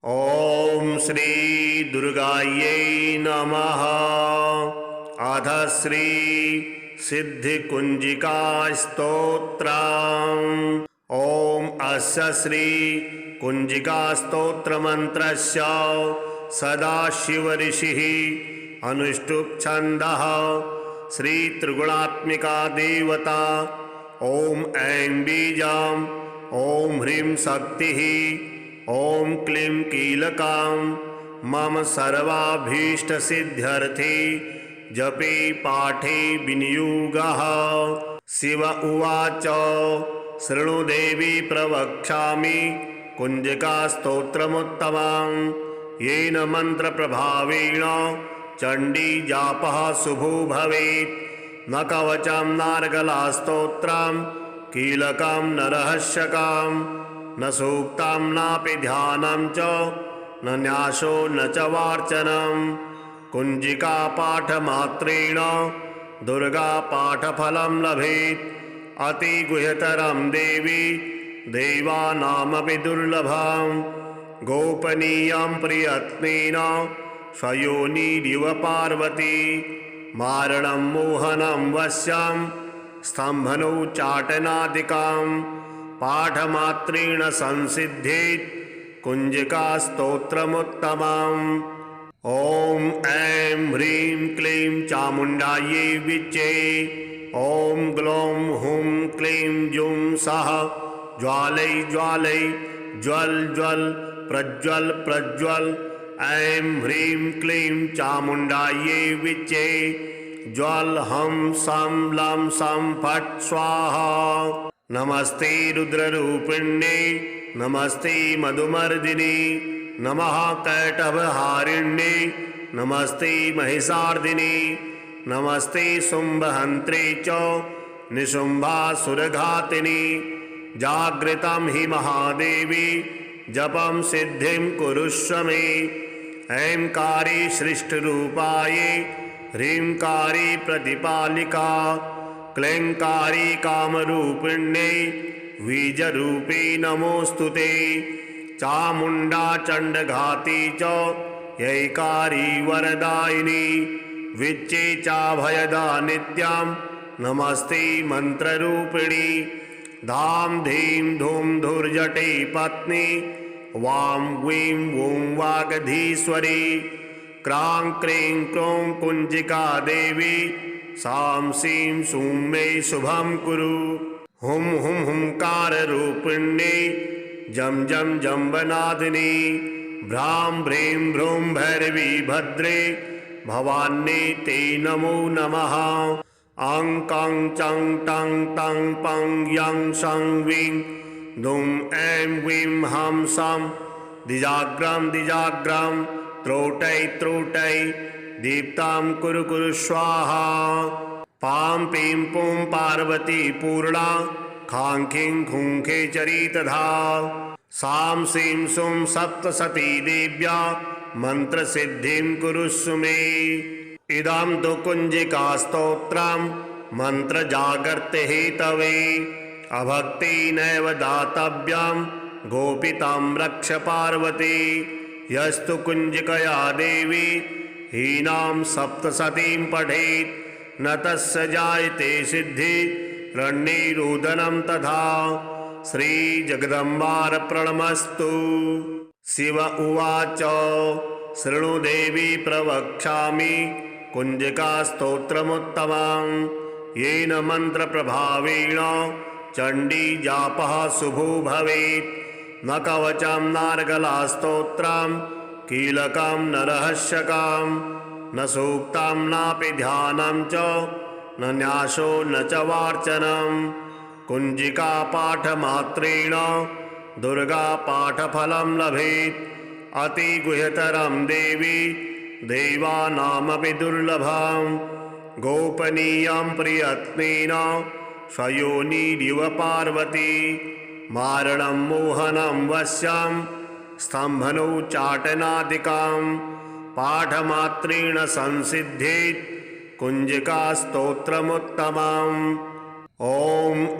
ॐ श्री दुर्गायै नमः। अथ श्री सिद्धिकुंजिका स्तोत्रम्। ॐ अस्य श्री कुंजिका स्तोत्र मंत्रस्य सदाशिव ऋषिः अनुष्टुप् छन्दः श्री त्रिगुणात्मिका देवता। ॐ ऐं बीजां ॐ ह्रीं शक्तिः ॐ क्लीं कीलकां मम सर्वाभीष्टसिद्ध्यर्थे जपे पाठे विनियोगः। शिव उवाच शृणु देवी प्रवक्ष्यामि कुंजिका स्तोत्रमुत्तमं येन मन्त्रप्रभावेण चण्डी जापः शुभो भवेत्। न कवचं नार्गलास्तोत्रं कीलकं न रहस्यकं न सूक्तं नापि ध्यानं च न न्यासो न च वार्चनं। कुंजिका पाठमात्रेण दुर्गा पाठफलं लभेत्। अतिगुह्यतरं देवी देवानामपि दुर्लभं। गोपनीयं प्रयत्नेन स्वयोनिरिव पार्वती मारणं मोहनं वश्यं स्तम्भनोच्चाटनादिकं पाठमात्रेण संसिद्धेत् कुंजिका स्तोत्रमुत्तमम्। ॐ ऐं ह्रीं क्लीं चामुण्डायै विच्चे। ॐ ग्लौं हुं क्लीं जुं सः ज्वालै ज्वालै ज्वल ज्वल प्रज्वल प्रज्वल। ऐं ह्रीं क्लीं चामुण्डायै विच्चे ज्वल हं सं लं सं फट् स्वाहा। नमस्ते रुद्ररूपिण्ये नमस्ते मधुमर्दिनी नमः कैटभहारिण्ये नमस्ते महिषार्दिनी नमस्ते शुम्भहन्त्रे च निशुम्भासुरघातिनी। जागृतं हि महादेवी जपं सिद्धिं कुरुष्व मे। ऐंकारी सृष्टरूपाये ह्रींकारी प्रतिपालिका क्लैंकारी कामरूपिण्ये बीजरूपे नमोऽस्तुते। चामुण्डा चण्डघाती च यैकारी वरदायिनी विच्चे चाभयदा नित्यां नमस्ते मन्त्ररूपिणी। धाम धीं धूम धुर्जटे पत्नी वां वीं वूं वागधीश्वरी। क्रां क्रीं क्रों कुंजिका देवी सां सीं सूं मे शुभं कुरु। हुं हुं हुंकाररूपिण्ये जं जं जम्बनादिनी भ्रां भ्रीं भ्रूं भैरवी भद्रे भवान्ये ते नमो नमः। अं कं चं टं तं पं यं सं वीं दुं ऐं वीं हं सं दिजाग्रं दिजाग्रं त्रोटै त्रोटै दीप्तां कुरु कुरु स्वाहा। पां पीं पुं पार्वती पूर्णा खां खीं खूं खेचरी तथा। सां सीं सुं सप्तसती देव्या मन्त्रसिद्धिं कुरुष्व मे। इदं तु कुंजिका स्तोत्रं मन्त्रजागर्ते हेतवे अभक्तेनैव दातव्यं गोपितं रक्ष पार्वती। यस्तु कुंजिकया देवी हीनां सप्तसतीं पठेत् न तस्य जायते सिद्धि रण्यैरुदनं तथा। श्रीजगदम्बार्पणमस्तु। शिव उवाच शृणु देवी प्रवक्ष्यामि कुंजिका स्तोत्रमुत्तमं येन मन्त्रप्रभावेण चण्डी जापः शुभो भवेत्। न कवचं नार्गलास्तोत्रं कीलकं न रहस्यकं न सूक्तं नापि ध्यानं च न न्यासो न च वार्चनं। कुंजिका पाठमात्रेण दुर्गा पाठफलं लभेत्। अतिगुह्यतरं देवी देवानामपि दुर्लभं। गोपनीयं प्रयत्नेन स्वयोनिरिव पार्वती मारणं मोहनं वश्यं स्तम्भनोच्चाटनादिकं पाठमात्रेण संसिद्धेत् कुंजिका स्तोत्रमुत्तमम्। ॐ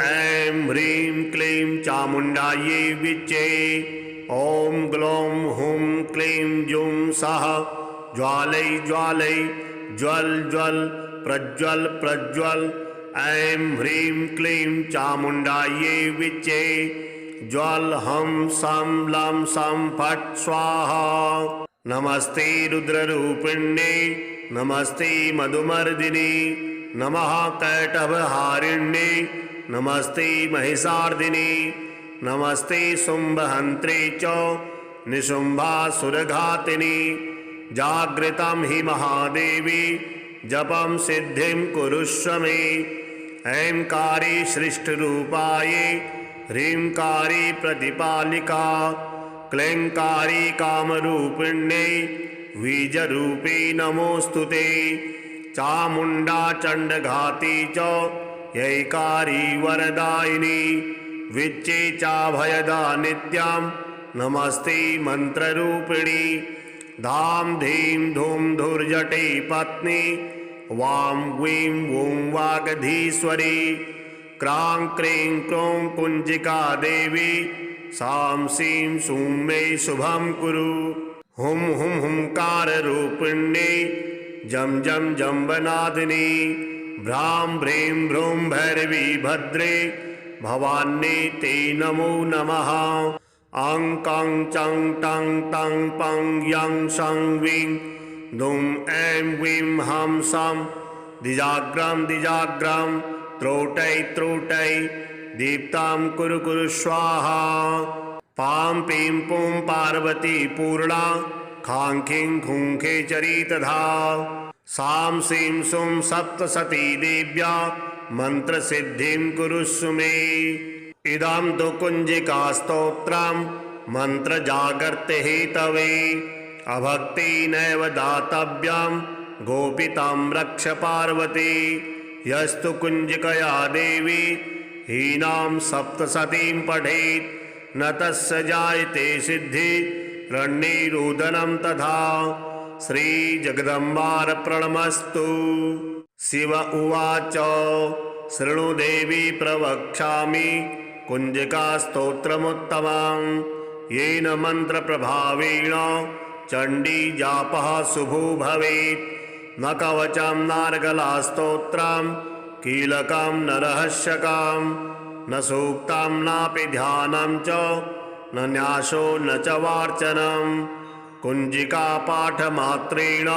ऐं ह्रीं क्लीं चामुण्डायै विच्चे। ॐ ग्लौं हुं क्लीं जुं सः ज्वालै ज्वालै ज्वल ज्वल प्रज्वल प्रज्वल ऐं ह्रीं क्लीं चामुण्डायै विच्चे ज्वल हं सं लं सं फट् स्वाहा। नमस्ते रुद्ररूपिण्ये नमस्ते मधुमर्दिनी नमः कैटभहारिण्ये नमस्ते महिषार्दिनी नमस्ते शुम्भहन्त्रे च निशुम्भासुरघातिनी। जागृतं हि महादेवी जपं सिद्धिं कुरुष्व मे। ऐंकारी सृष्टरूपाये ह्रींकारी प्रतिपालिका क्लैंकारी कामरूपिण्ये बीजरूपे नमोऽस्तुते। चामुण्डा चण्डघाती च यैकारी वरदायिनी विच्चे चाभयदा नित्यां नमस्ते मन्त्ररूपिणी। धाम धीं धूम धुर्जटे पत्नी वां वीं वूं वागधीश्वरी। क्रां क्रीं क्रों कुञ्जिका देवी सां सीं सूं मे शुभं कुरु। हुं हुं हुंकाररूपिण्ये जं जं जम्बनादिनी भ्रां भ्रीं भ्रूं भैरवी भद्रे भवान्ये ते नमो नमः। अं कं चं टं तं पं यं सं वीं दुं ऐं वीं हं सं दिजाग्रं दिजाग्रं त्रोटै त्रोटै दीप्तां कुरु कुरु स्वाहा। पां पीं पुं पार्वती पूर्णा खां खीं खूं खेचरी तथा। सां सीं सुं सप्तसती देव्या मन्त्रसिद्धिं कुरुष्व मे। इदं तु कुञ्जिका स्तोत्रं मन्त्रजागर्ति हेतवे अभक्तिनैव दातव्यं गोपितं रक्ष पार्वती। यस्तु कुञ्जिकया देवी हीनां सप्तसतीं पठेत् न तस्य जायते सिद्धि रण्यरोदनं तथा। श्रीजगदम्बार्पणमस्तु। शिव उवाच शृणु देवी प्रवक्ष्यामि कुञ्जिका स्तोत्रमुत्तमं येन मन्त्रप्रभावेण चण्डी जापः शुभो भवेत्। न कवचं नार्गलास्तोत्रं कीलकं न रहस्यकं न सूक्तं नापि ध्यानं च न न्यासो न च वार्चनं। कुञ्जिका पाठमात्रेण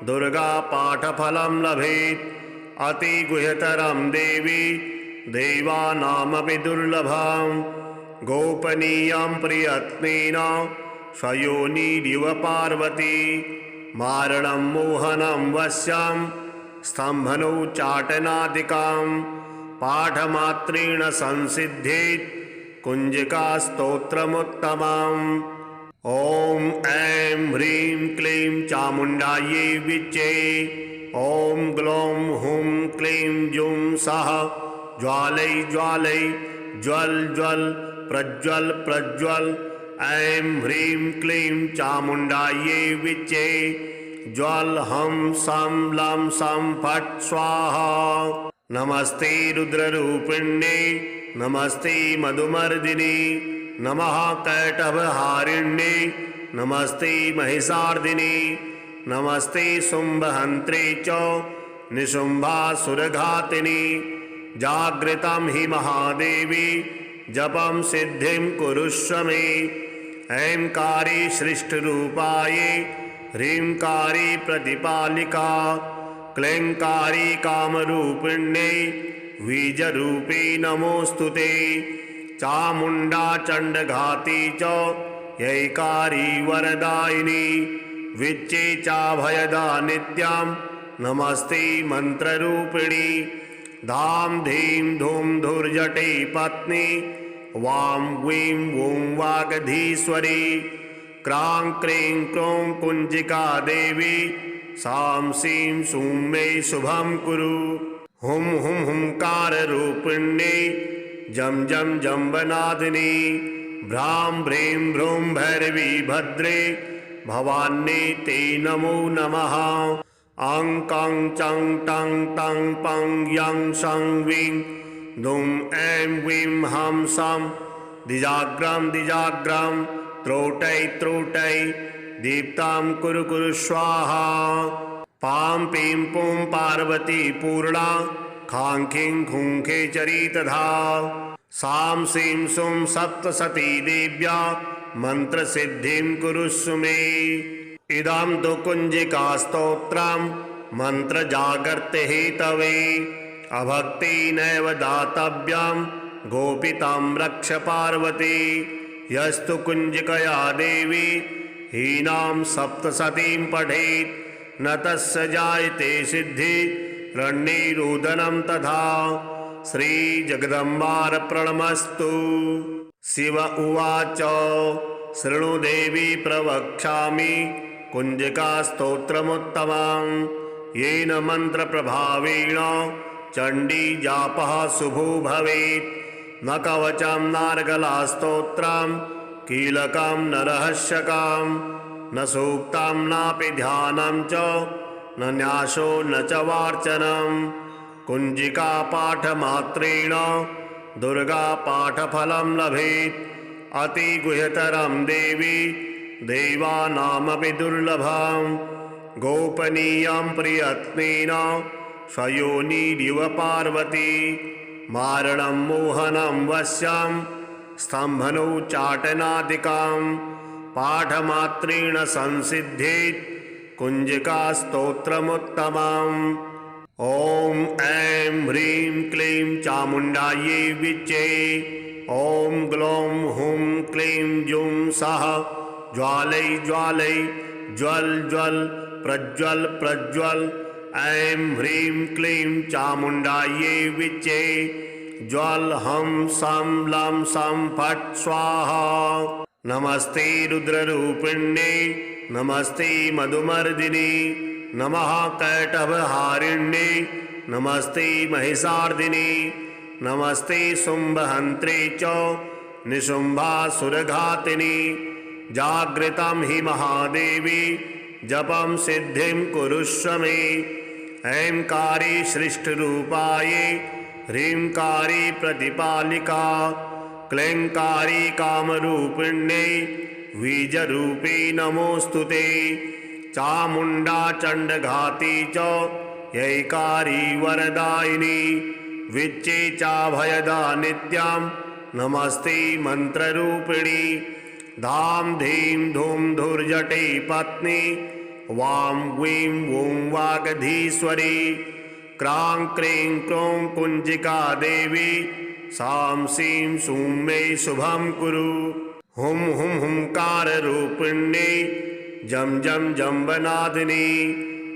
दुर्गा पाठफलं लभेत्। अतिगुह्यतरं देवी देवानामपि दुर्लभं गोपनीयं प्रयत्नेन स्वयोनिरिव पार्वती। मारणं मोहनं वश्यं स्तम्भनोच्चाटनादिकं पाठमात्रेण संसिद्धेत् कुञ्जिका स्तोत्रमुत्तमम्। ॐ ऐं ह्रीं क्लीं चामुण्डायै विच्चे ॐ ग्लौं हुं क्लीं जुं सः ज्वालै ज्वालै ज्वल ज्वल प्रज्वल प्रज्वल ऐं ह्रीं क्लीं चामुण्डायै विच्चे ज्वल हं सं लं सं फट् स्वाहा। नमस्ते रुद्ररूपिण्ये नमस्ते मधुमर्दिनी नमः कैटभहारिण्ये नमस्ते महिषार्दिनी नमस्ते शुम्भहन्त्रे च निशुम्भासुरघातिनी। जागृतं हि महादेवी जपं सिद्धिं कुरुष्व मे। ऐंकारी सृष्टरूपाये ह्रींकारी प्रतिपालिका क्लैंकारी कामरूपिण्ये बीजरूपे नमोऽस्तुते। चामुण्डा चण्डघाती च यैकारी वरदायिनी विच्चे चाभयदा नित्यां नमस्ते मन्त्ररूपिणी। धाम धीं धूम धुर्जटे पत्नी वां वीं वूं वागधीश्वरी। क्रां क्रीं क्रों कुञ्जिका देवी सां सीं सूं मे शुभं कुरु। हुं हुं हुंकाररूपिण्ये जं जं जम्बनादिनी भ्रां भ्रीं भ्रूं भैरवी भद्रे भवान्ये ते नमो नमः। अं कं चं टं तं पं यं सं वीं दुं ऐं वीं हं सं दिजाग्रं दिजाग्रं त्रोटै दीप्तां कुरु कुरु स्वाहा। पां पीं पुं पार्वती पूर्णा खां खीं खूं खेचरी तथा। सां सीं सुं सप्तसती देव्या मन्त्रसिद्धिं कुरुष्व मे। इदं तु कुञ्जिकास्तोत्रं मन्त्रजागर्ति हेतवे। अभक्तिनैव दातव्यं गोपितं रक्ष पार्वती। यस्तु कुञ्जिकया देवी हीनां सप्तसतीं पठेत् न तस्य जायते सिद्धि रण्यरोदनं तथा। श्रीजगदम्बार्पणमस्तु। शिव उवाच शृणु देवी प्रवक्ष्यामि कुञ्जिकास्तोत्रमुत्तमं। येन मन्त्रप्रभावेण चण्डी जापः शुभो भवेत्। न कवचं नार्गलास्तोत्रं कीलकं न रहस्यकं न सूक्तं नापि ध्यानं च न न्यासो न च वार्चनं। कुञ्जिकापाठमात्रेण दुर्गापाठफलं लभेत्। अतिगुह्यतरं देवी देवानामपि दुर्लभं। गोपनीयं प्रयत्नेन स्वयोनिरिव पार्वती। मारणं मोहनं वश्यं स्तम्भनोच्चाटनादिकं पाठमात्रेण संसिद्धेत् कुञ्जिकास्तोत्रमुत्तमम्। ॐ ऐं ह्रीं क्लीं चामुण्डायै विच्चे। ॐ ग्लौं हुं क्लीं जुं सः ज्वालै ज्वालै ज्वल ज्वल प्रज्वल प्रज्वल। ऐं ह्रीं क्लीं चामुण्डायै विच्चे। ज्वल हं सं लं सं फट् स्वाहा। नमस्ते रुद्ररूपिण्ये नमस्ते मधुमर्दिनी नमः कैटभहारिण्ये नमस्ते महिषार्दिनी नमस्ते शुम्भहन्त्रे च निशुम्भासुरघातिनी। जागृतं हि महादेवी जपं सिद्धिं कुरुष्व मे। ऐंकारी सृष्टरूपाये ह्रींकारी प्रतिपालिका क्लैंकारी कामरूपिण्ये बीजरूपे नमोऽस्तु ते। चामुण्डा चण्डघाती च यैकारी वरदायिनी विच्चे चाभयदा नित्यां नमस्ते मन्त्ररूपिणी। धाम धीं धूम धुर्जटे पत्नी वां वीं वूं वागधीश्वरी। क्रां क्रीं क्रों कुञ्जिका देवी सां सीं सूं मे शुभं कुरु। हुं हुं हुंकाररूपिण्ये जं जं जम्बनादिनी।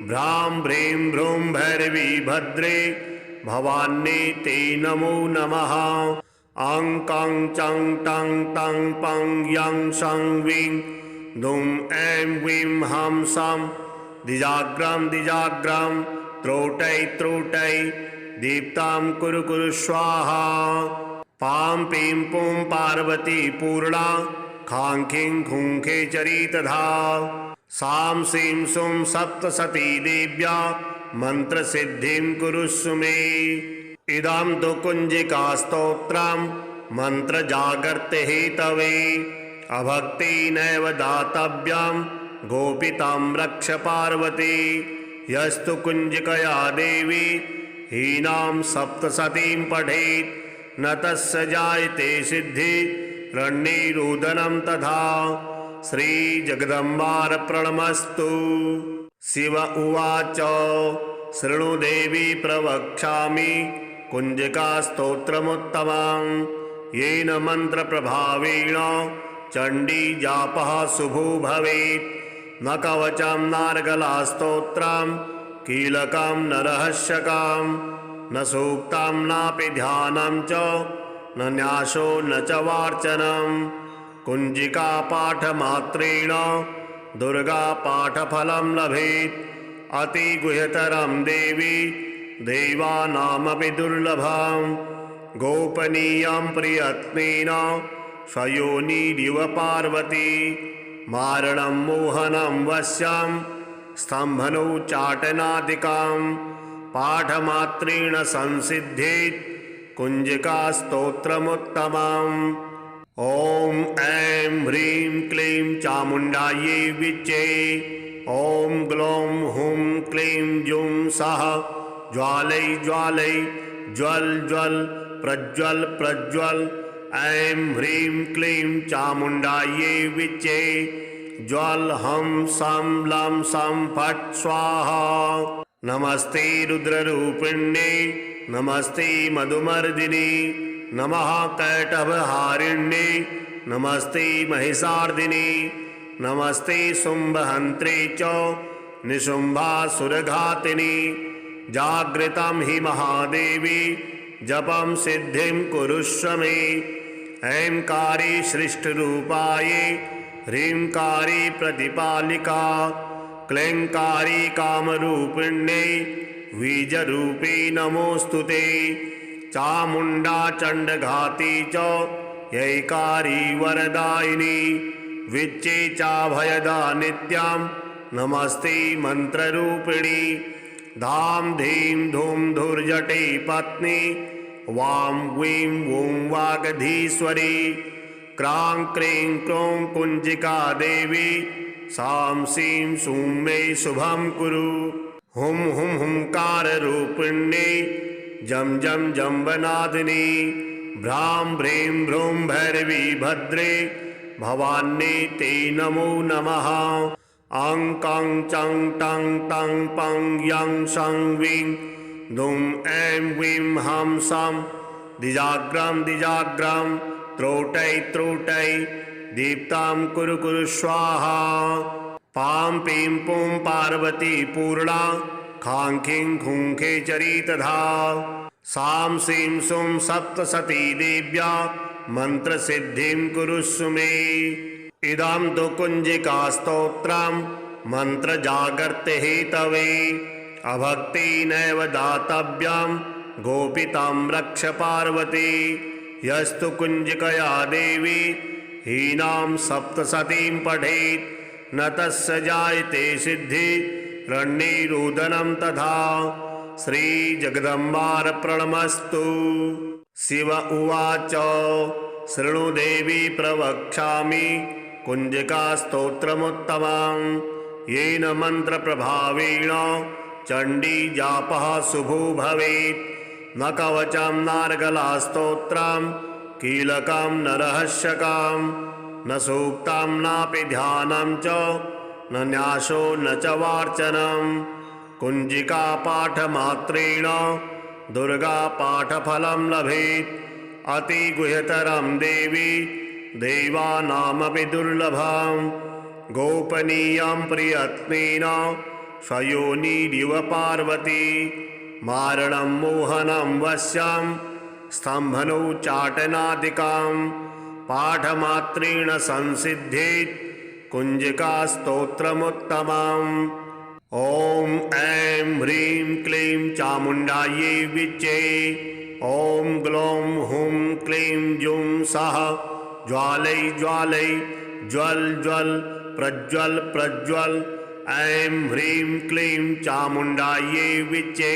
भ्रां भ्रीं भ्रूं भैरवी भद्रे भवान्ये ते नमो नमः। अं कं चं टं तं पं यं सं वीं दुं ऐं वीं हं सं द्विजाग्रं द्विजाग्रं त्रोटै दीप्तां कुरु कुरु स्वाहा। पां पीं पुं पार्वती पूर्णा खां खीं खूं खेचरी तथा। सां सीं सुं सप्तसती देव्या मन्त्रसिद्धिं कुरुष्व मे। इदं तु कुञ्जिकास्तोत्रं मन्त्रजागर्ति हेतवे। अभक्तिनैव दातव्यं गोपितं रक्ष पार्वती। यस्तु कुञ्जिकया देवी हीनां सप्तसतीं पठेत् न तस्य जायते सिद्धि रण्यरोदनं तथा। श्रीजगदम्बार्पणमस्तु। शिव उवाच शृणु देवी प्रवक्ष्यामि कुञ्जिकास्तोत्रमुत्तमं। येन मन्त्रप्रभावेण चण्डी जापः शुभो भवेत्। न कवचं नार्गलास्तोत्रं कीलकं न रहस्यकं न सूक्तं नापि ध्यानं च न न्यासो न च वार्चनं। कुञ्जिकापाठमात्रेण दुर्गापाठफलं लभेत्। अतिगुह्यतरं देवी देवानामपि दुर्लभं। गोपनीयं प्रयत्नेन स्वयोनिरिव पार्वती। मारणं मोहनं वश्यं स्तम्भनोच्चाटनादिकं पाठमात्रेण संसिद्धेत् कुञ्जिकास्तोत्रमुत्तमम्। ॐ ऐं ह्रीं क्लीं चामुण्डायै विच्चे। ॐ ग्लौं हुं क्लीं जुं सः ज्वालै ज्वालै ज्वल ज्वल प्रज्वल प्रज्वल। ऐं ह्रीं क्लीं चामुण्डायै विच्चे। ज्वल हं सं लं सं फट् स्वाहा। नमस्ते रुद्ररूपिण्ये नमस्ते मधुमर्दिनी नमः कैटभहारिण्ये नमस्ते महिषार्दिनी नमस्ते शुम्भहन्त्रे च निशुम्भासुरघातिनी। जागृतं हि महादेवी जपं सिद्धिं कुरुष्व मे। ऐंकारी सृष्टरूपाये ह्रींकारी प्रतिपालिका क्लैंकारी कामरूपिण्ये बीजरूपे नमोऽस्तुते। चामुण्डा चण्डघाती च यैकारी वरदायिनी विच्चे चाभयदा नित्यां नमस्ते मन्त्ररूपिणी। धाम धीं धूम धुर्जटे पत्नी वां वीं वूं वागधीश्वरी। क्रां क्रीं क्रों कुञ्जिका देवी सां सीं सूं मे शुभं कुरु। हुं हुं हुंकाररूपिण्ये जं जं जम्बनादिनी भ्रां भ्रीं भ्रूं भैरवी भद्रे भवान्ये ते नमो नमः। अं कं चं टं तं पं यं सं वीं दुं ऐं वीं हं सं दिजाग्रं दिजाग्रं त्रोटै त्रोटै दीप्तां कुरु कुरु स्वाहा। पां पीं पुं पार्वती पूर्णा खां खीं खूं खेचरी तथा। सां सीं सुं सप्तसती देव्या मन्त्रसिद्धिं कुरुष्व मे। इदं तु कुञ्जिकास्तोत्रं मन्त्रजागर्ते हेतवे। अभक्तेनैव दातव्यं गोपितं रक्ष पार्वती। यस्तु कुञ्जिकया देवी हीनां सप्तसतीं पठेत् न तस्य जायते सिद्धि रण्यैरुदनं तथा। श्रीजगदम्बार्पणमस्तु। शिव उवाच शृणु देवी प्रवक्ष्यामि कुञ्जिकास्तोत्रमुत्तमं। येन मन्त्रप्रभावेण चण्डी जापः शुभो भवेत्। न कवचं नार्गलास्तोत्रं कीलकं न रहस्यकं न सूक्तं नापि ध्यानं च न न्यासो न च वार्चनं। कुञ्जिकापाठमात्रेण दुर्गापाठफलं लभेत्। अतिगुह्यतरं देवी देवानामपि दुर्लभं। गोपनीयं प्रयत्नेन स्वयोनिरिव पार्वती। मारणं मोहनं वश्यं स्तम्भनोच्चाटनादिकं पाठमात्रेण संसिद्धेत् कुञ्जिकास्तोत्रमुत्तमम्। ॐ ऐं ह्रीं क्लीं चामुण्डायै विच्चे। ॐ ग्लौं हुं क्लीं जुं सः ज्वालै ज्वालै ज्वल ज्वल प्रज्वल प्रज्वल। ऐं ह्रीं क्लीं चामुण्डायै विच्चे।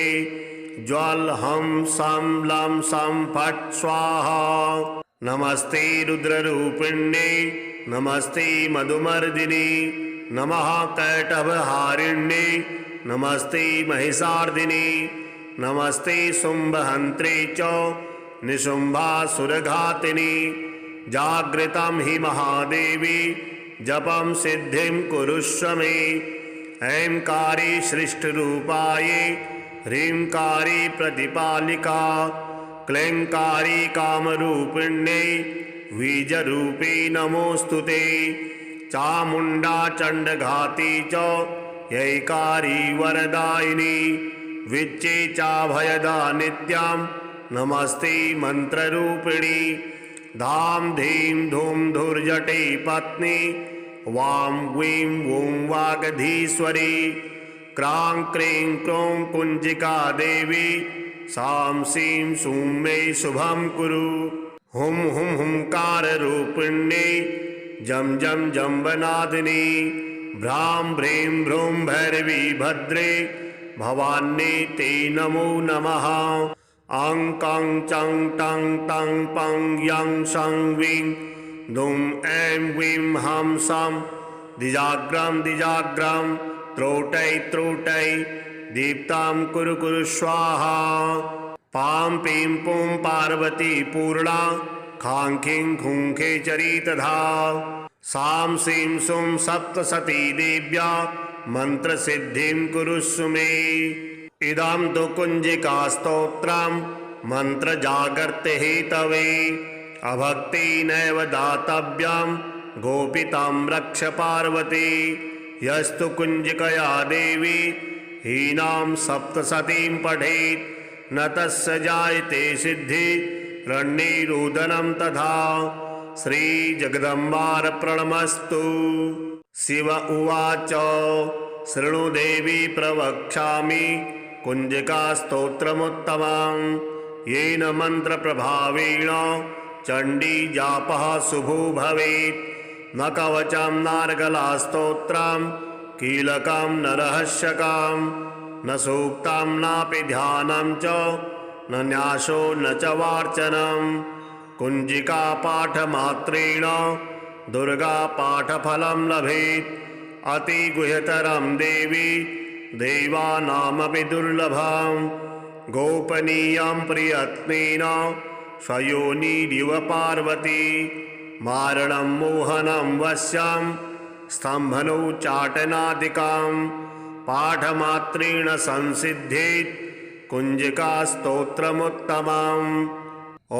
ज्वल हं सं लं सं फट् स्वाहा। नमस्ते रुद्ररूपिण्ये नमस्ते मधुमर्दिनी नमः कैटभहारिण्ये नमस्ते महिषार्दिनी नमस्ते शुम्भहन्त्रे च निशुम्भासुरघातिनी। जागृतं हि महादेवी जपं सिद्धिं कुरुष्व मे। ऐंकारी सृष्टरूपाये ह्रींकारी प्रतिपालिका क्लैंकारी कामरूपिण्ये बीजरूपे नमोऽस्तुते। चामुण्डा चण्डघाती च यैकारी वरदायिनी विच्चे चाभयदा नित्यां नमस्ते मन्त्ररूपिणी। धाम धीं धूम धुर्जटे पत्नी वां वीं वूं वागधीश्वरी। क्रां क्रीं क्रों कुञ्जिका देवी सां सीं सूं मे शुभं कुरु। हुं हुं हुंकाररूपिण्ये जं जं जम्बनादिनी भ्रां भ्रीं भ्रूं भैरवी भद्रे भवान्ये ते नमो नमः। अं कं चं टं तं पं यं सं वीं दुं ऐं वीं हं सं द्विजाग्रं द्विजाग्रं त्रोटै त्रोटै दीप्तां कुरु कुरु स्वाहा। पां पीं पुं पार्वती पूर्णा खां खीं खूं खेचरी तथा सां सीं सुं सप्तसती देव्या मन्त्रसिद्धिं कुरुष्व मे। इदं तु कुञ्जिकास्तोत्रं मन्त्रजागर्ति हेतवे अभक्तिनैव दातव्यं गोपितां रक्ष पार्वती। यस्तु कुञ्जिकया देवी हीनां सप्तसतीं पठेत् न तस्य जायते सिद्धि रण्यरोदनं तथा। श्रीजगदम्बार्पणमस्तु। शिव उवाच शृणु देवी प्रवक्ष्यामि कुञ्जिकास्तोत्रमुत्तमं येन मन्त्रप्रभावेण चण्डी जापः शुभो भवेत्। न कवचं नार्गलास्तोत्रं कीलकं न रहस्यकं न सूक्तं नापि ध्यानं च न न्यासो न च वार्चनं। कुञ्जिकापाठमात्रेण दुर्गापाठफलं लभेत्। अतिगुह्यतरं देवी देवानामपि दुर्लभं गोपनीयं प्रयत्नेन स्वयोनिरिव पार्वती। मारणं मोहनं वश्यं स्तम्भनोच्चाटनादिकं पाठमात्रेण संसिद्धेत् कुञ्जिकास्तोत्रमुत्तमम्। ॐ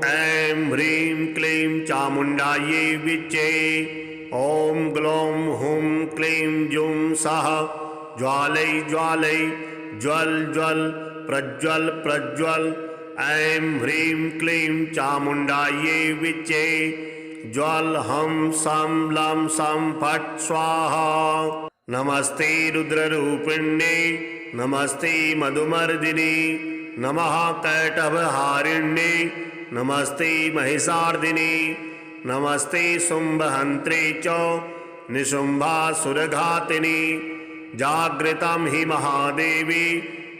ऐं ह्रीं क्लीं चामुण्डायै विच्चे। ॐ ग्लौं हुं क्लीं जुं सः ज्वालै ज्वालै ज्वल ज्वल प्रज्वल प्रज्वल। ऐं ह्रीं क्लीं चामुण्डायै विच्चे ज्वल हं सं लं सं फट् स्वाहा। नमस्ते रुद्ररूपिण्ये नमस्ते मधुमर्दिनी नमः कैटभहारिण्ये नमस्ते महिषार्दिनी नमस्ते शुम्भहन्त्रे च निशुम्भासुरघातिनी। जागृतं हि महादेवी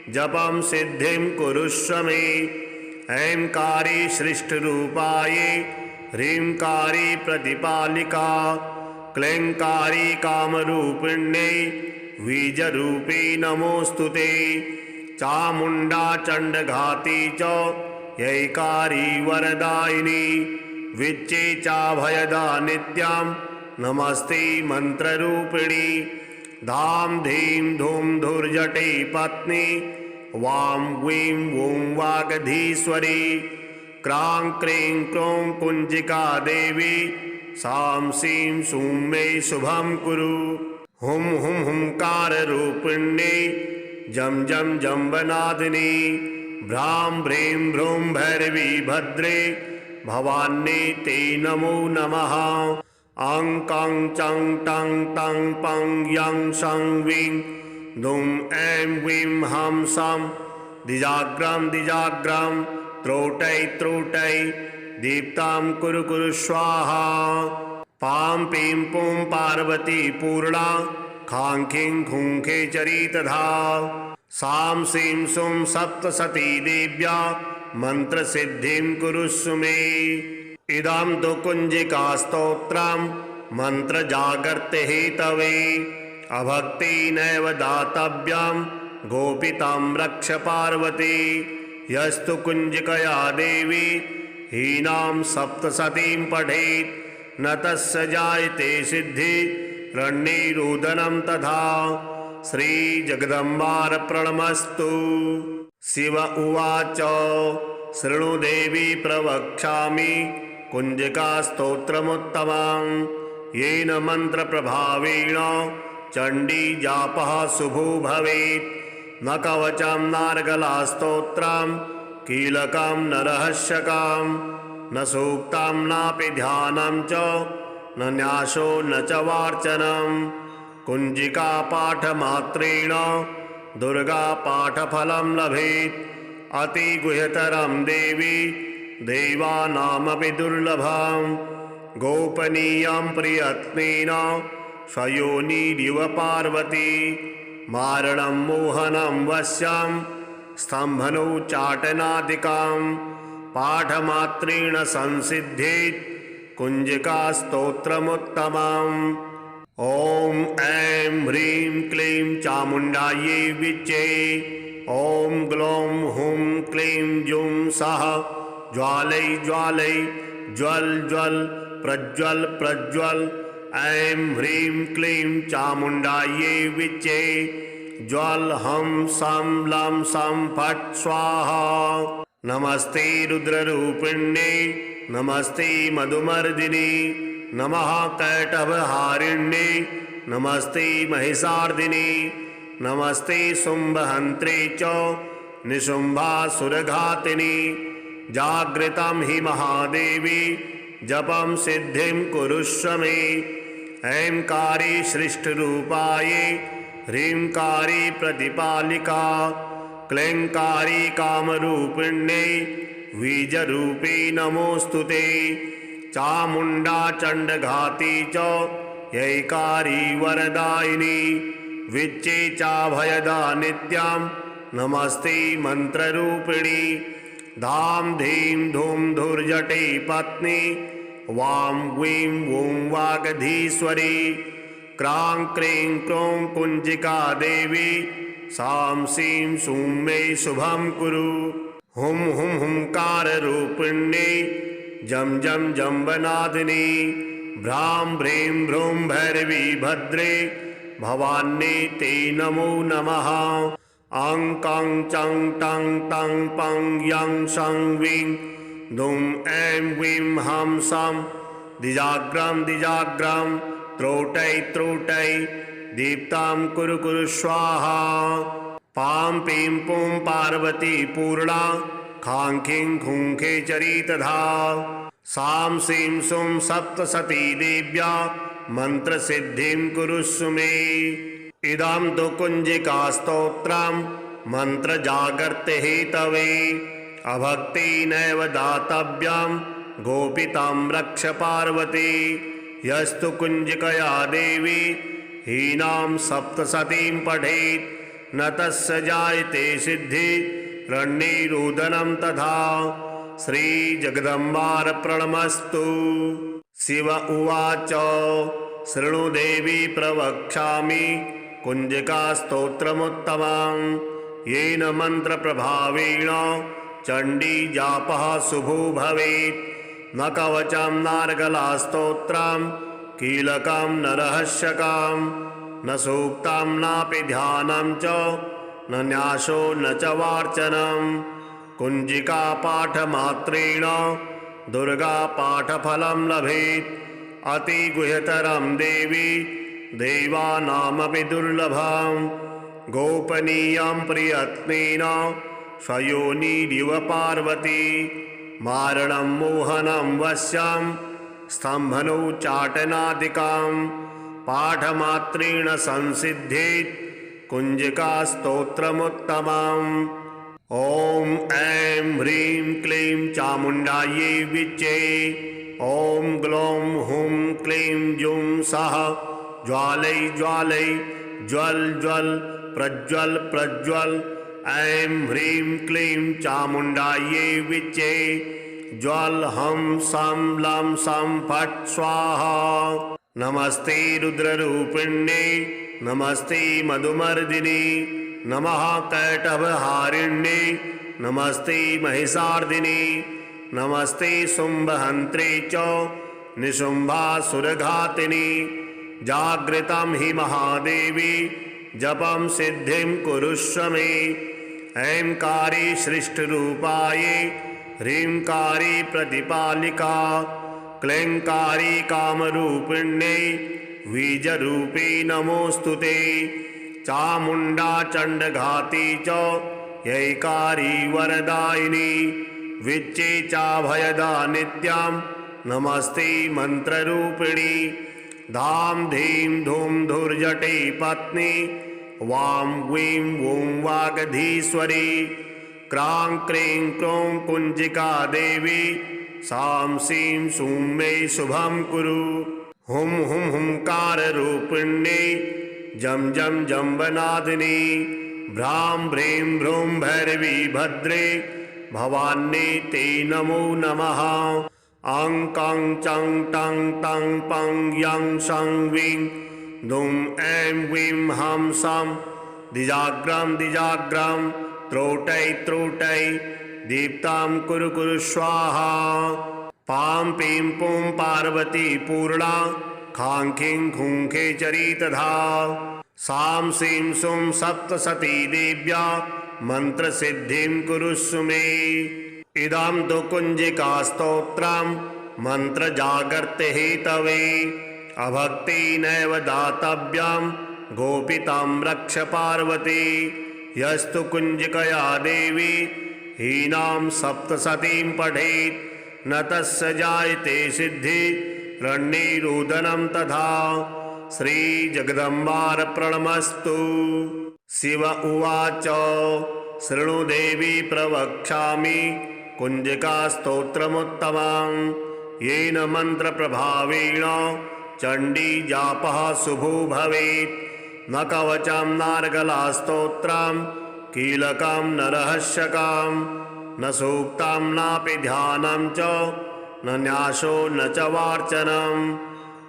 जपं सिद्धिं कुरुष्व मे। ऐंकारी सृष्टरूपाये ह्रींकारी प्रतिपालिका क्लैंकारी कामरूपिण्ये बीजरूपे नमोऽस्तु ते। चामुण्डा चण्डघाती च यैकारी वरदायिनी विच्चे चाभयदा नित्यां नमस्ते मन्त्ररूपिणी। धां धीं धूं धुर्जटे पत्नी वां वीं वूं वागधीश्वरी। क्रां क्रीं क्रों कुञ्जिका देवी सां सीं सूं मे शुभं कुरु। हुं हुं हुंकाररूपिण्ये जं जं जम्बनादिनी भ्रां भ्रीं भ्रूं भैरवी भद्रे भवान्ये ते नमो नमः। अं कं चं टं तं पं यं सं वीं दुं ऐं वीं हं सं द्विजाग्रं द्विजाग्रं त्रोटै त्रोटै दीप्तां कुरु कुरु स्वाहा। पां पीं पुं पार्वती पूर्णा खां खीं खूं खेचरी तथा सां सीं सुं सप्तसती देव्या मन्त्रसिद्धिं कुरुष्व मे। इदं तु कुञ्जिकास्तोत्रं मन्त्रजागर्ति हेतवे अभक्तिनैव दातव्यं गोपितां रक्ष पार्वती। यस्तु कुञ्जिकया देवी हीनां सप्तसतीं पठेत् न तस्य जायते सिद्धि रण्यरोदनं तथा। श्रीजगदम्बार्पणमस्तु। शिव उवाच शृणु देवी प्रवक्ष्यामि कुञ्जिकास्तोत्रमुत्तमं येन मन्त्रप्रभावेण चण्डी जापः शुभो भवेत्। न कवचं नार्गलास्तोत्रं कीलकं न रहस्यकं न सूक्तं नापि ध्यानं च न न्यासो न च वार्चनं। कुञ्जिकापाठमात्रेण दुर्गापाठफलं लभेत्। अतिगुह्यतरं देवी देवानामपि दुर्लभं गोपनीयं प्रयत्नेन स्वयोनिरिव पार्वती। मारणं मोहनं वश्यं स्तम्भनोच्चाटनादिकं पाठमात्रेण संसिद्धेत् कुञ्जिकास्तोत्रमुत्तमम्। ॐ ऐं ह्रीं क्लीं चामुण्डायै विच्चे। ॐ ग्लौं हुं क्लीं जुं सः ज्वालै ज्वालै ज्वल ज्वल प्रज्वल प्रज्वल। ऐं ह्रीं क्लीं चामुण्डायै विच्चे। ज्वल हं सं लं सं फट् स्वाहा। नमस्ते रुद्ररूपिण्ये नमस्ते मधुमर्दिनी नमः कैटभहारिण्ये नमस्ते महिषार्दिनी नमस्ते शुम्भहन्त्रे च निशुम्भासुरघातिनी। जागृतं हि महादेवी जपं सिद्धिं कुरुष्व मे। ऐंकारी सृष्टरूपाये ह्रींकारी प्रतिपालिका क्लैंकारी कामरूपिण्ये बीजरूपी नमोस्तुते। चामुण्डा चण्डघाती च यैकारी वरदायिनी विच्चे चाभयदा नित्यां नमस्ते मंत्ररूपिणी। धाम धीं धूम धुर्जटे पत्नी वां वीं वूं वागधीश्वरी। क्रां क्रीं क्रों कुञ्जिका देवी सां सीं सूं मे शुभं कुरु। हुं हुं हुंकाररूपिण्ये जं जं जम्बनादिनी भ्रां भ्रीं भ्रूं भैरवी भद्रे भवान्ये ते नमो नमः। अं कं चं टं तं पं यं सं वीं दुं ऐं वीं हं सं दिजाग्रं दिजाग्रं त्रोटै त्रोटै दीप्तां कुरु कुरु स्वाहा। पां पीं पुं पार्वती पूर्णा खां खीं खूं खेचरी तथा। सां सीं सुं सप्तसती देव्या मन्त्रसिद्धिं कुरुष्व मे। इदं तु कुञ्जिकास्तोत्रं मन्त्रजागर्ति हेतवे अभक्तेनैव दातव्यं गोपितं रक्ष पार्वती। यस्तु कुञ्जिकया देवी हीनां सप्तसतीं पठेत् न तस्य जायते सिद्धि रण्यरोदनं तथा। श्रीजगदम्बार्पणमस्तु। शिव उवाच शृणु देवी प्रवक्ष्यामि कुञ्जिकास्तोत्रमुत्तमं। येन मन्त्रप्रभावेण चण्डी जापः शुभो भवेत्। न कवचं नार्गलास्तोत्रं कीलकं न रहस्यकं न सूक्तं नापि ध्यानं च न न्यासो न च वार्चनं। कुञ्जिकापाठमात्रेण दुर्गापाठफलं लभेत्। अतिगुह्यतरं देवी देवानामपि दुर्लभं। गोपनीयं प्रयत्नेन स्वयोनिरिव पार्वती। मारणं मोहनं वश्यं स्तम्भनोच्चाटनादिकं पाठमात्रेण संसिद्धेत् कुञ्जिकास्तोत्रमुत्तमम्। ॐ ऐं ह्रीं क्लीं चामुण्डायै विच्चे। ॐ ग्लौं हुं क्लीं जुं सः ज्वालै ज्वालै ज्वल ज्वल प्रज्वल प्रज्वल। ऐं ह्रीं क्लीं चामुण्डायै विच्चे। ज्वल हं सं लं सं फट् स्वाहा। नमस्ते रुद्ररूपिण्ये नमस्ते मधुमर्दिनी नमः कैटभहारिण्ये नमस्ते महिषार्दिनी नमस्ते शुम्भहन्त्रे च निशुम्भासुरघातिनी। जागृतं हि महादेवी जपं सिद्धिं कुरुष्व मे। ऐंकारी सृष्टरूपाये ह्रींकारी प्रतिपालिका क्लैंकारी कामरूपिण्ये बीजरूपी नमोस्तुते। चामुण्डा चण्डघाती च यैकारी वरदायिनी विच्चे चाभयदा नित्यां नमस्ते मंत्ररूपिणी। धाम धीं धूम धुर्जटे पत्नी वां वीं वूं वागधीश्वरी। क्रां क्रीं क्रों कुञ्जिका देवी सां सीं सूं मे शुभं कुरु। हुं हुं हुंकाररूपिण्ये जं जं जम्बनादिनी भ्रां भ्रीं भ्रूं भैरवी भद्रे भवान्ये ते नमो नमः। अं कं चं टं तं पं यं शं विं दुं ऐं वीं हं सं दिजाग्रं दिजाग्रं त्रोटै त्रोटै दीप्तां कुरु कुरु स्वाहा। पां पीं पुं पार्वती पूर्णा खां खीं खूं खेचरी तथा सां सीं सुं सप्तसती देव्या मन्त्रसिद्धिं कुरुष्व मे। इदं तु कुञ्जिकास्तोत्रं मन्त्रजागर्त्यहेतवे अभक्तिनैव दातव्यं गोपितां रक्ष पार्वती। यस्तु कुञ्जिकया देवी हीनां सप्तसतीं पठेत् न तस्य जायते सिद्धि रण्यरोदनं तथा। श्रीजगदम्बार्पणमस्तु। शिव उवाच शृणु देवी प्रवक्ष्यामि कुञ्जिकास्तोत्रमुत्तमं येन मन्त्रप्रभावेण चण्डीजापः शुभो भवेत्। न कवचं नार्गलास्तोत्रं कीलकं न रहस्यकं न सूक्तं नापि ध्यानं च न न्यासो न च वार्चनं।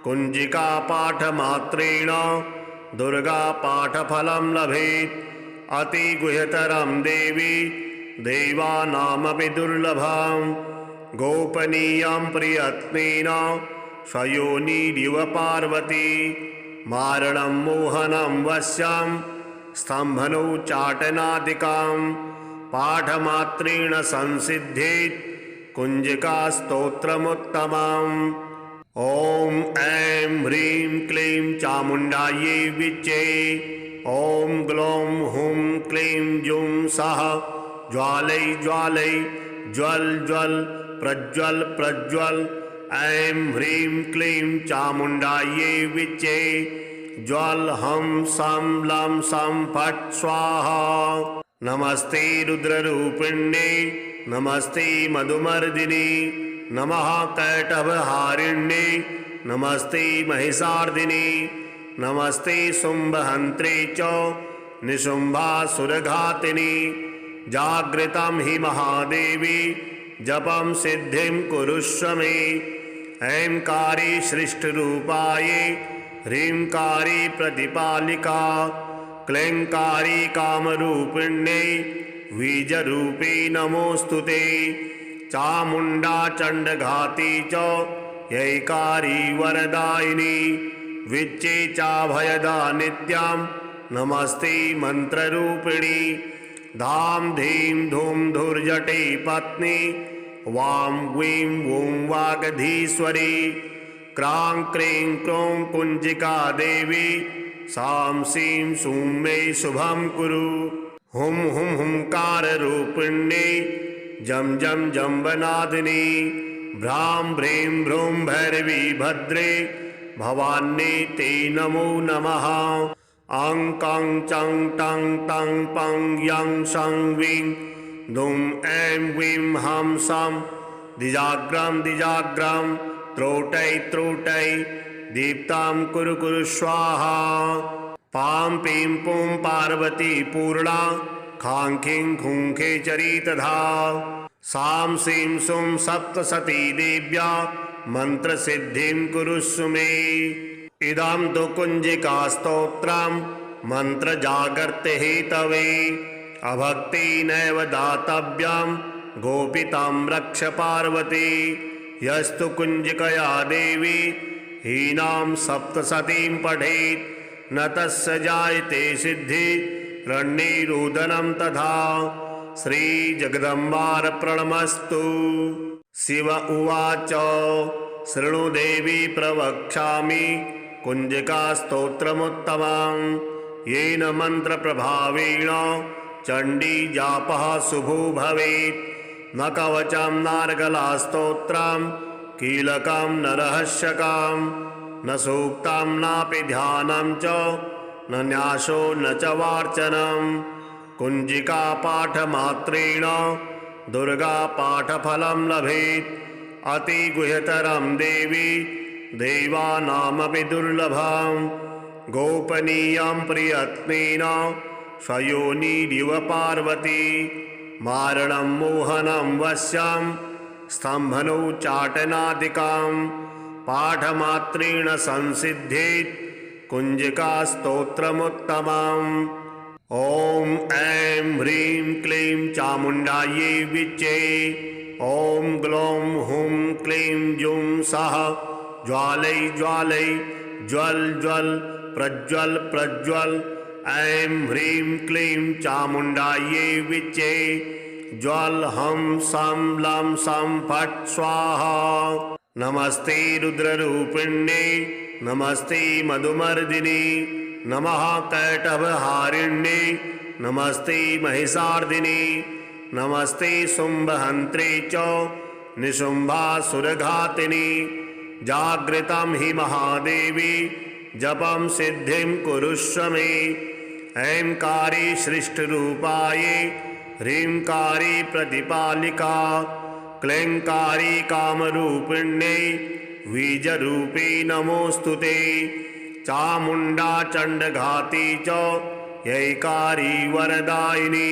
कुञ्जिकापाठमात्रेण दुर्गापाठफलं लभेत्। अतिगुह्यतरं देवी देवानामपि दुर्लभं गोपनीयं प्रयत्नेन स्वयोनिरिव पार्वती। मारणं मोहनं वश्यं स्तम्भनोच्चाटनादिकं पाठमात्रेण संसिद्धेत् कुञ्जिकास्तोत्रमुत्तमम्। ॐ ऐं ह्रीं क्लीं चामुण्डायै विच्चे। ॐ ग्लौं हुं क्लीं जुं सः ज्वालै ज्वालै ज्वल ज्वल प्रज्वल प्रज्वल। ऐं ह्रीं क्लीं चामुण्डायै विच्चे ज्वल हं सं लं सं फट् स्वाहा। नमस्ते रुद्ररूपिण्ये नमस्ते मधुमर्दिनी नमः कैटभहारिण्ये नमस्ते महिषार्दिनी नमस्ते शुम्भहन्त्रे च निशुम्भासुरघातिनी। जागृतं हि महादेवी जपं सिद्धिं कुरुष्व मे। ऐंकारी सृष्टरूपाये ह्रींकारी प्रतिपालिका क्लैंकारी कामरूपिण्ये बीजरूपे नमोऽस्तु ते। चामुण्डा चण्डघाती च यैकारी वरदायिनी विच्चे चाभयदा नित्यां नमस्ते मन्त्ररूपिणी। धाम धीं धूम धुर्जटे पत्नी वां वीं वूं वागधीश्वरी। क्रां क्रीं क्रों कुञ्जिका देवी सां सीं सूं मे शुभं कुरु। हुं हुं हुंकाररूपिण्ये जं जं जम्बनादिनी भ्रां भ्रीं भ्रूं भैरवी भद्रे भवान्ये ते नमो नमः। अं कं चं टं तं पं यं शं विं दुं ऐं वीं हं सं दिजाग्रं दिजाग्रं त्रोटै त्रोटै दीप्तां कुरु कुरु स्वाहा। पां पीं पुं पार्वती पूर्णा खां खीं खूं खेचरी तथा सां सीं सुं सप्तसती देव्या मन्त्रसिद्धिं कुरुष्व मे। इदं तु कुञ्जिकास्तोत्रं मन्त्रजागर्त्यहेतवे अभक्तिनैव दातव्यं गोपितां रक्ष पार्वती। यस्तु कुञ्जिकया देवी हीनां सप्तसतीं पठेत् न तस्य जायते सिद्धि रण्यरोदनं तथा। श्रीजगदम्बार्पणमस्तु। शिव उवाच शृणु देवी प्रवक्ष्यामि कुञ्जिकास्तोत्रमुत्तमं येन मन्त्रप्रभावेण चण्डीजापः शुभो भवेत्। न कवचं नार्गलास्तोत्रं कीलकं न रहस्यकं न सूक्तं नापि ध्यानं च न न्यासो न च वार्चनं। कुञ्जिकापाठमात्रेण दुर्गापाठफलं लभेत्। अतिगुह्यतरं देवी देवानामपि दुर्लभं गोपनीयं प्रयत्नेन स्वयोनिरिव पार्वती। मारणं मोहनं वश्यं स्तम्भनोच्चाटनादिकां पाठमात्रेण संसिद्धेत् कुञ्जिकास्तोत्रमुत्तमम्। ॐ ऐं ह्रीं क्लीं चामुण्डायै विच्चे। ॐ ग्लौं हुं क्लीं जुं सः ज्वालै ज्वालै ज्वल ज्वल प्रज्वल प्रज्वल। ऐं ह्रीं क्लीं चामुण्डायै विच्चे। ज्वल हं सं लं सं फट् स्वाहा। नमस्ते रुद्ररूपिण्ये नमस्ते मधुमर्दिनी नमः कैटभहारिण्ये नमस्ते महिषार्दिनी नमस्ते शुम्भहन्त्रे च निशुम्भासुरघातिनी। जागृतं हि महादेवी जपं सिद्धिं कुरुष्व मे। ऐंकारी सृष्टरूपाये ह्रींकारी प्रतिपालिका क्लैंकारी कामरूपिण्ये बीजरूपी नमोस्तुते। चामुण्डा चण्डघाती च यैकारी वरदायिनी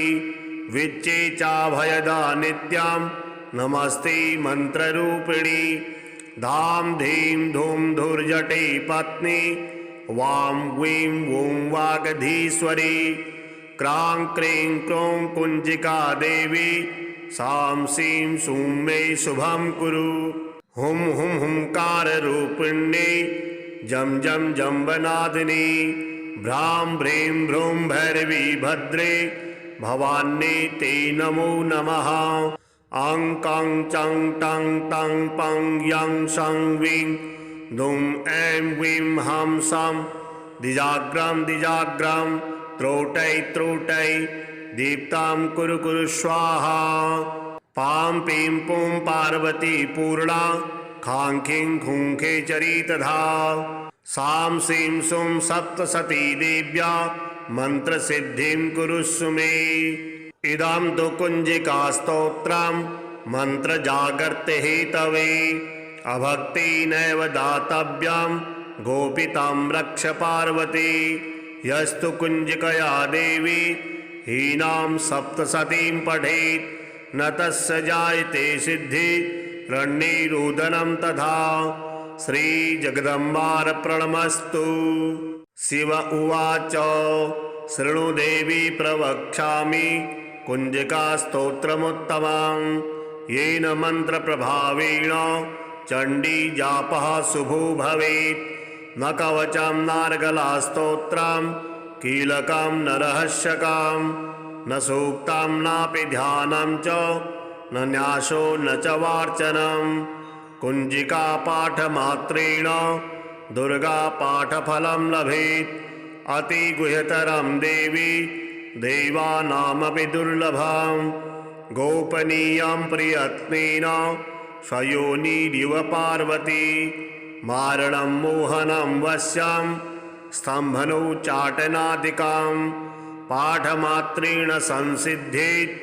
विच्चे चाभयदा नित्यां नमस्ते मन्त्ररूपिणी। धाम धीं धूम धुर्जटे पत्नी वां वीं वूं वागधीश्वरी। क्रां क्रीं क्रों कुञ्जिका देवी सां सीं सूं मे शुभं कुरु। हुं हुं हुंकाररूपिण्ये जं जं जम्बनादिनी भ्रां भ्रीं भ्रूं भैरवी भद्रे भवान्ये ते नमो नमः। अं कं चं टं तं पं यं सं वीं दुं ऐं वीं हं सं दिजाग्रं दिजाग्रं त्रोटै त्रोटै दीप्तां कुरु कुरु स्वाहा। पां पीं पुं पार्वती पूर्णा खां खीं खूं खेचरी तथा। सां सीं सुं सप्तसती देव्या मन्त्रसिद्धिं कुरुष्व मे। इदं तु कुञ्जिकास्तोत्रं मन्त्रजागर्त्यहेतवे अभक्तेनैव दातव्यं गोपितां रक्ष पार्वती। यस्तु कुञ्जिकया देवी हीनां सप्तसतीं पठेत् न तस्य जायते सिद्धि रण्यरोदनं तथा। श्रीजगदम्बार्पणमस्तु। शिव उवाच शृणु देवी प्रवक्ष्यामि कुञ्जिकास्तोत्रमुत्तमं। येन मन्त्रप्रभावेण चण्डी जापः शुभो भवेत्। न कवचं नार्गलास्तोत्रं कीलकं न रहस्यकं न सूक्तं नापि ध्यानं च न न्यासो न च वार्चनं। कुञ्जिकापाठमात्रेण दुर्गापाठफलं लभेत्। अतिगुह्यतरं देवी देवानामपि दुर्लभं। गोपनीयं प्रयत्नेन स्वयोनिरिव पार्वती। मारणं मोहनं वश्यं स्तम्भनोच्चाटनादिकां पाठमात्रेण संसिद्धेत्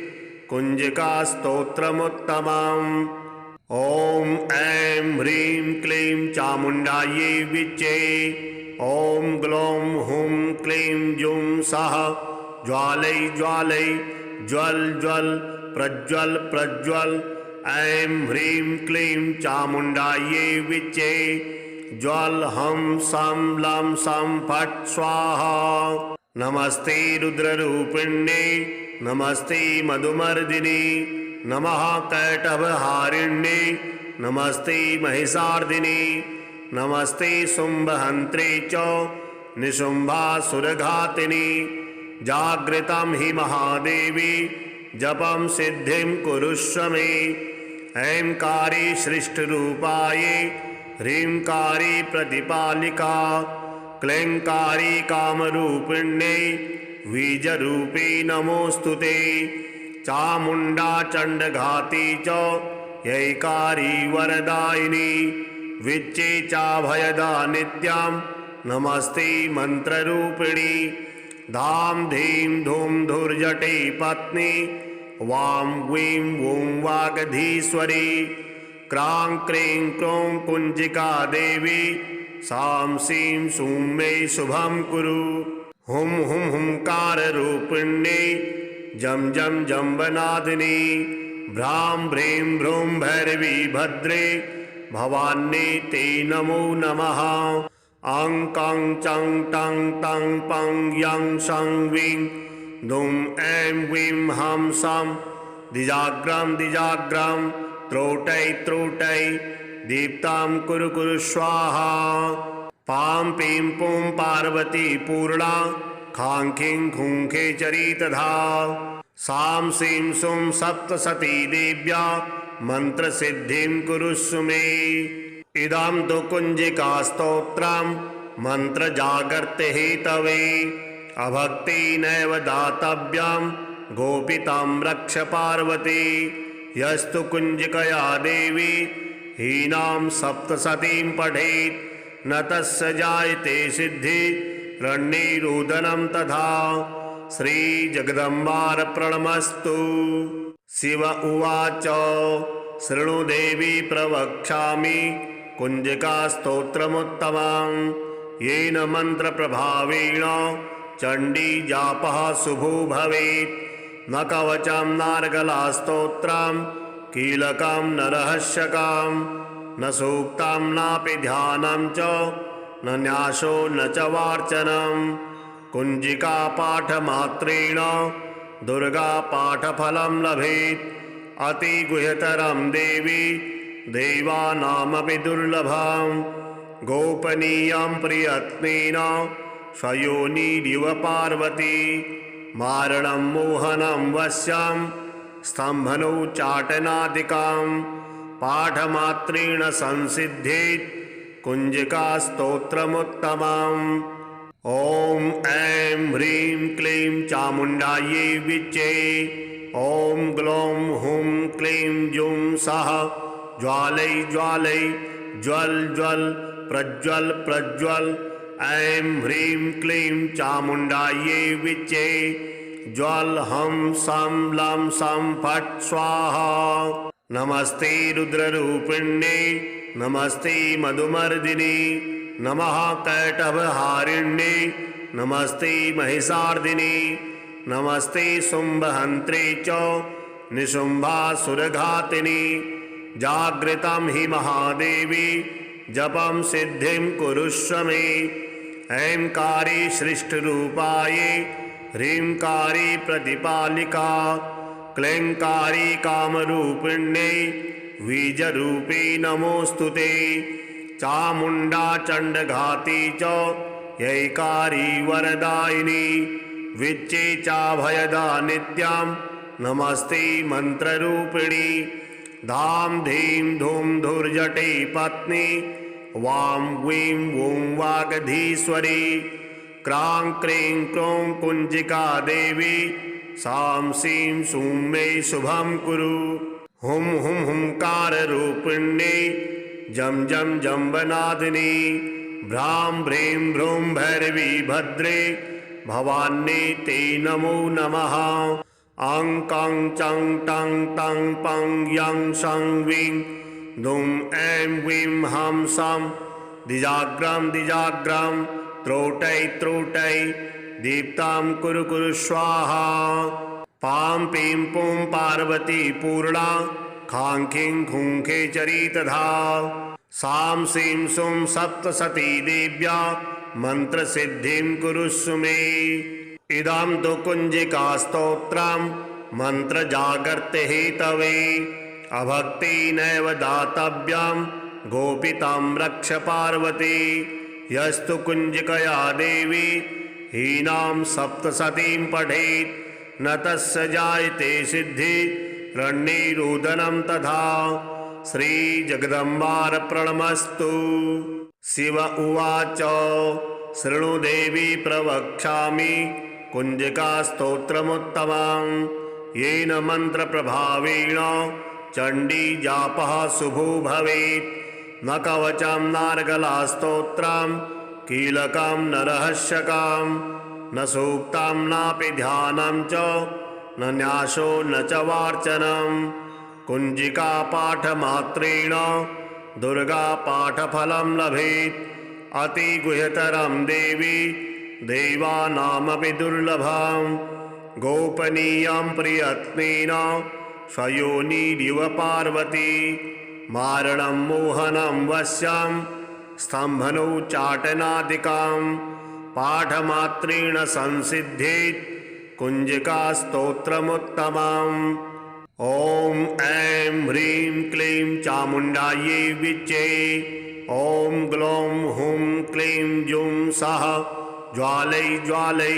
कुञ्जिकास्तोत्रमुत्तमम्। ॐ ऐं ह्रीं क्लीं चामुण्डायै विच्चे। ॐ ग्लौं हुं क्लीं जुं सः ज्वालै ज्वालै ज्वल ज्वल प्रज्वल प्रज्वल। ऐं ह्रीं क्लीं चामुण्डायै विच्चे। ज्वल हं सं लं सं फट् स्वाहा। नमस्ते रुद्ररूपिण्ये नमस्ते मधुमर्दिनी नमः कैटभहारिण्ये नमस्ते महिषार्दिनी नमस्ते शुम्भहन्त्रे च निशुम्भासुरघातिनी। जागृतं हि महादेवी जपं सिद्धिं कुरुष्व मे। ऐंकारी सृष्टरूपाये ह्रींकारी प्रतिपालिका क्लैंकारी कामरूपिण्ये बीजरूपी नमोस्तुते। चामुण्डा चण्डघाती च यैकारी वरदायिनी विच्चे चाभयदा नित्यां नमस्ते मन्त्ररूपिणी। धाम धीं धूम धुर्जटे पत्नी वां वीं वूं वागधीश्वरी। क्रां क्रीं क्रों कुञ्जिका देवी सां सीं सूं मे शुभं कुरु। हुं हुं हुंकाररूपिण्ये जं जं जम्बनादिनी भ्रां भ्रीं भ्रूं भैरवी भद्रे भवान्यै ते नमो नमः। अं कं चं टं तं पं यं सं विं दुं ऐं वीं हं सं द्विजाग्रं द्विजाग्रं त्रोटै त्रोटै दीप्तां कुरु कुरु स्वाहा। पां पीं पुं पार्वती पूर्णा खां खीं खूं खेचरी तथा सां सीं सुं सप्तसती देव्या मन्त्रसिद्धिं कुरुष्व मे। इदं तु कुञ्जिका स्तोत्रं मन्त्रजागर्ते हेतवे अभक्ति नैव दातव्यं गोपितं रक्ष पार्वती। यस्तु कुञ्जिकया देवी हीनां सप्तसतीं पठेत् न तस्य जायते सिद्धि रण्यैरुदनं तथा। श्रीजगदम्बार्पणमस्तु। शिव उवाच शृणु देवी प्रवक्ष्यामि कुञ्जिकास्तोत्रमुत्तमं येन मन्त्रप्रभावेण चण्डीजापः शुभो भवेत्। न कवचं नार्गलास्तोत्रं कीलकं न रहस्यकं न सूक्तं नापि ध्यानं च न न्यासो न च वार्चनं। कुञ्जिकापाठमात्रेण दुर्गापाठफलं लभेत्। अतिगुह्यतरं देवी देवानामपि दुर्लभं गोपनीयं प्रयत्नेन स्वयोनिरिव पार्वती। मारणं मोहनं वश्यं स्तम्भनोच्चाटनादिकं पाठमात्रेण संसिद्धेत् कुञ्जिकास्तोत्रमुत्तमम्। ॐ ऐं ह्रीं क्लीं चामुण्डायै विच्चे। ॐ ग्लौं हुं क्लीं जुं सः ज्वालै ज्वालै ज्वल ज्वल प्रज्वल प्रज्वल। ऐं ह्रीं क्लीं चामुण्डायै विच्चे ज्वल हं सं लं सं फट् स्वाहा। नमस्ते रुद्ररूपिण्ये नमस्ते मधुमर्दिनी नमः कैटभहारिण्ये नमस्ते महिषार्दिनी नमस्ते शुम्भहन्त्रे च निशुम्भासुरघातिनी। जागृतं हि महादेवी जपं सिद्धिं कुरुष्व मे। ऐंकारी सृष्टरूपाये ह्रींकारी प्रतिपालिका क्लैंकारी कामरूपिण्ये बीजरूपे नमोऽस्तु ते। चामुण्डा चण्डघाती च यैकारी वरदायिनी विच्चे चाभयदा नित्यां नमस्ते मन्त्ररूपिणी। धाम धीं धूम धुर्जटे पत्नी वां वीं वूं वागधीश्वरी। क्रां क्रीं क्रों कुञ्जिका देवी सां सीं सूं मे शुभं कुरु। हुं हुं हुंकाररूपिण्ये जं जं जम्बनादिनी भ्रां भ्रीं भ्रूं भैरवी भद्रे भवान्यै ते नमो नमः। अं कं चं टं तं पं यं सं विं दुं ऐं वीं हं सं द्विजाग्रं द्विजाग्रं त्रोटै त्रोटै दीप्तां कुरु कुरु स्वाहा। पां पीं पुं पार्वती पूर्णा खां खीं खूं खेचरी तथा सां सीं सुं सप्तसती देव्या मन्त्रसिद्धिं कुरुष्व मे। इदं तु कुञ्जिका स्तोत्रं मन्त्रजागर्ते हेतवे अभक्ति नैव दातव्यं गोपितं रक्ष पार्वती। यस्तु कुञ्जिकया देवी हीनां सप्तसतीं पठेत् न तस्य जायते सिद्धि रण्यैरुदनं तथा। श्रीजगदम्बार्पणमस्तु। शिव उवाच शृणु देवी प्रवक्ष्यामि कुञ्जिकास्तोत्रमुत्तमं येन मन्त्रप्रभावेण चण्डीजापः शुभो भवेत्। न कवचं नार्गलास्तोत्रं कीलकं न रहस्यकं न सूक्तं नापि ध्यानं च न न्यासो न च वार्चनं। कुञ्जिकापाठमात्रेण दुर्गापाठफलं लभेत्। अतिगुह्यतरं देवी देवानामपि दुर्लभं गोपनीयं प्रयत्नेन स्वयोनिरिव पार्वती मारणं मोहनं वश्यं स्तम्भनोच्चाटनादिकां पाठमात्रेण संसिद्धेत् कुञ्जिकास्तोत्रमुत्तमम्। ॐ ऐं ह्रीं क्लीं चामुण्डायै विच्चे। ॐ ग्लौं हुं क्लीं जुं सः ज्वालै ज्वालै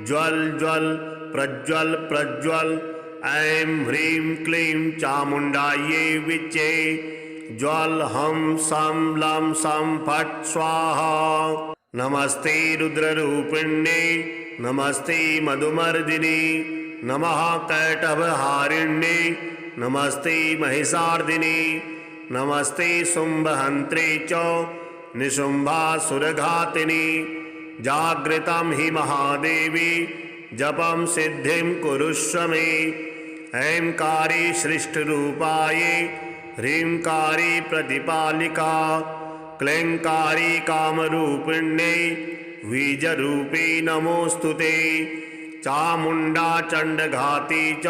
ज्वल ज्वल प्रज्वल प्रज्वल। ऐं ह्रीं क्लीं चामुण्डायै विच्चे। ज्वल हं सं लं सं फट् स्वाहा। नमस्ते रुद्ररूपिण्ये नमस्ते मधुमर्दिनी नमः कैटभहारिण्ये नमस्ते महिषार्दिनी नमस्ते शुम्भहन्त्रे च निशुम्भासुरघातिनी। जागृतं हि महादेवी जपं सिद्धिं कुरुष्व मे। ऐंकारी सृष्टिरूपाये ह्रींकारी प्रतिपालिका क्लैंकारी कामरूपिण्ये बीजरूपे नमोऽस्तुते। चामुण्डा चण्डघाती च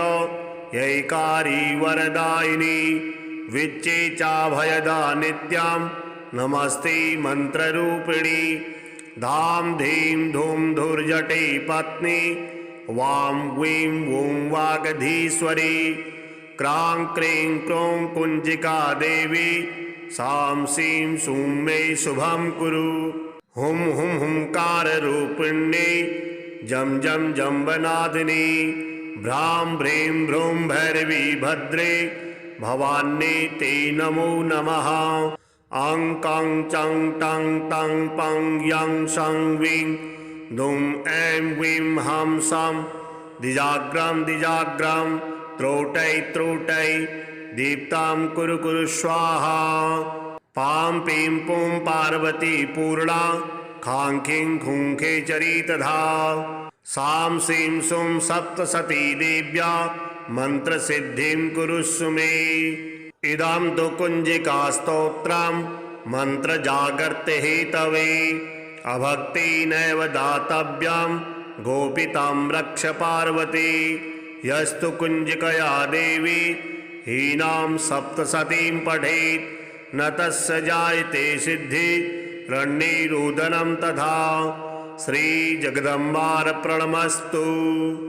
यैकारी वरदायिनी विच्चे चाभयदा नित्यां नमस्ते मन्त्ररूपिणी। धाम धीं धूम धुर्जटे पत्नी वां वीं वूं वागधीश्वरी। क्रां क्रीं क्रों कुञ्जिका देवी सां सीं सूं मे शुभं कुरु। हुं हुं हुंकाररूपिण्ये जं जं जम्बनादिनी भ्रां भ्रीं भ्रूं भैरवी भद्रे भवान्ये ते नमो नमः। अं कं चं टं तं पं यं सं वीं दुं ऐं वीं हं सं दिजाग्रं दिजाग्रं त्रोटै त्रोटै दीप्तां कुरु कुरु स्वाहा। पां पीं पुं पार्वती पूर्णा खां खीं खूं खेचरी तथा। सां सीं सुं सप्तसती देव्या मन्त्रसिद्धिं कुरुष्व मे। इदं तु कुञ्जिकास्तोत्रं मन्त्रजागर्त्यहेतवे अभक्तेनैव दातव्यं गोपितं रक्ष पार्वती। यस्तु कुञ्जिकया देवी हीनां सप्तसतीं पठेत् न तस्य जायते सिद्धि रण्यैरुदनं तथा। श्रीजगदम्बार्पणमस्तु।